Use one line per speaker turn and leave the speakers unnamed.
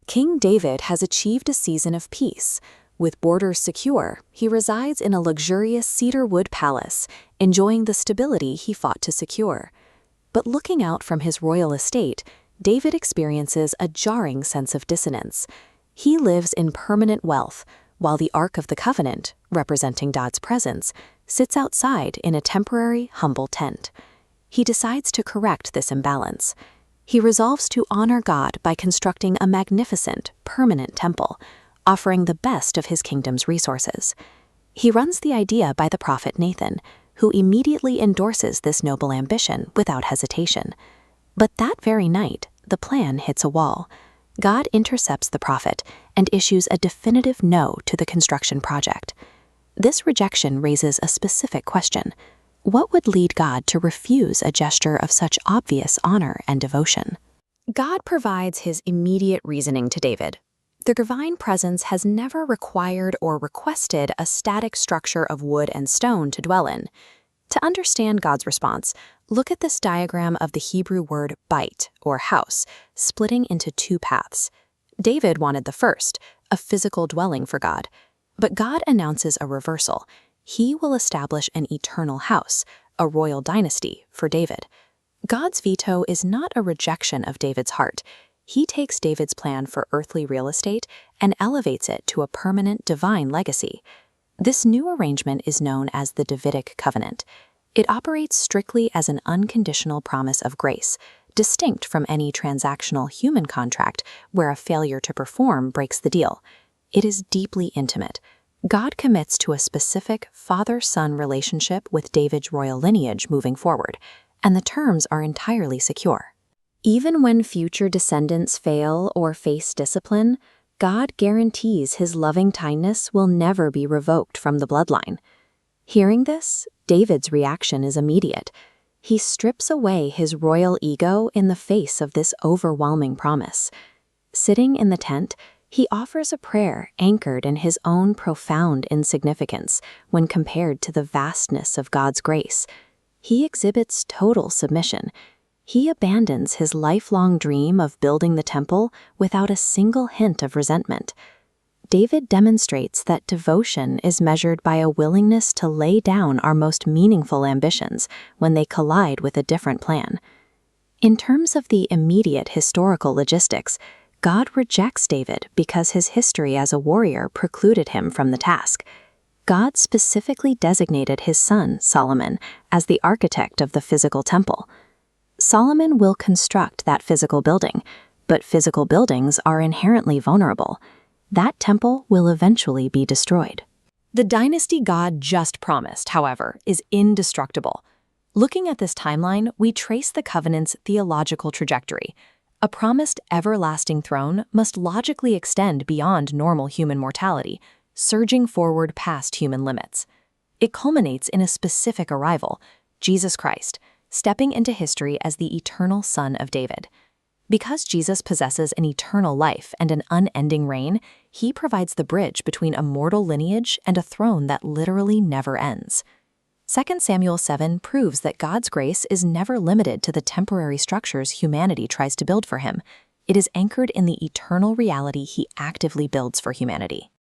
King David has achieved a season of peace. With borders secure, he resides in a luxurious cedar wood palace, enjoying the stability he fought to secure. But looking out from his royal estate, David experiences a jarring sense of dissonance. He lives in permanent wealth, while the Ark of the Covenant, representing God's presence, sits outside in a temporary, humble tent. He decides to correct this imbalance. He resolves to honor God by constructing a magnificent, permanent temple, offering the best of his kingdom's resources. He runs the idea by the prophet Nathan, who immediately endorses this noble ambition without hesitation. But that very night, the plan hits a wall. God intercepts the prophet and issues a definitive no to the construction project. This rejection raises a specific question. What would lead God to refuse a gesture of such obvious honor and devotion? God provides his immediate reasoning to David. The divine presence has never required or requested a static structure of wood and stone to dwell in. To understand God's response, look at this diagram of the Hebrew word bait, or house, splitting into two paths. David wanted the first, a physical dwelling for God. But God announces a reversal. He will establish an eternal house, a royal dynasty, for David. God's veto is not a rejection of David's heart. He takes David's plan for earthly real estate and elevates it to a permanent divine legacy. This new arrangement is known as the Davidic covenant. It operates strictly as an unconditional promise of grace, distinct from any transactional human contract where a failure to perform breaks the deal. It is deeply intimate. God commits to a specific father-son relationship with David's royal lineage moving forward, and the terms are entirely secure. Even when future descendants fail or face discipline, God guarantees his loving kindness will never be revoked from the bloodline. Hearing this, David's reaction is immediate. He strips away his royal ego in the face of this overwhelming promise. Sitting in the tent, he offers a prayer anchored in his own profound insignificance when compared to the vastness of God's grace. He exhibits total submission. He abandons his lifelong dream of building the temple without a single hint of resentment. David demonstrates that devotion is measured by a willingness to lay down our most meaningful ambitions when they collide with a different plan. In terms of the immediate historical logistics, God rejects David because his history as a warrior precluded him from the task. God specifically designated his son, Solomon, as the architect of the physical temple. Solomon will construct that physical building, but physical buildings are inherently vulnerable. That temple will eventually be destroyed. The dynasty God just promised, however, is indestructible. Looking at this timeline, we trace the covenant's theological trajectory. A promised everlasting throne must logically extend beyond normal human mortality, surging forward past human limits. It culminates in a specific arrival, Jesus Christ, stepping into history as the eternal Son of David. Because Jesus possesses an eternal life and an unending reign, he provides the bridge between a mortal lineage and a throne that literally never ends. 2 Samuel 7 proves that God's grace is never limited to the temporary structures humanity tries to build for him. It is anchored in the eternal reality he actively builds for humanity.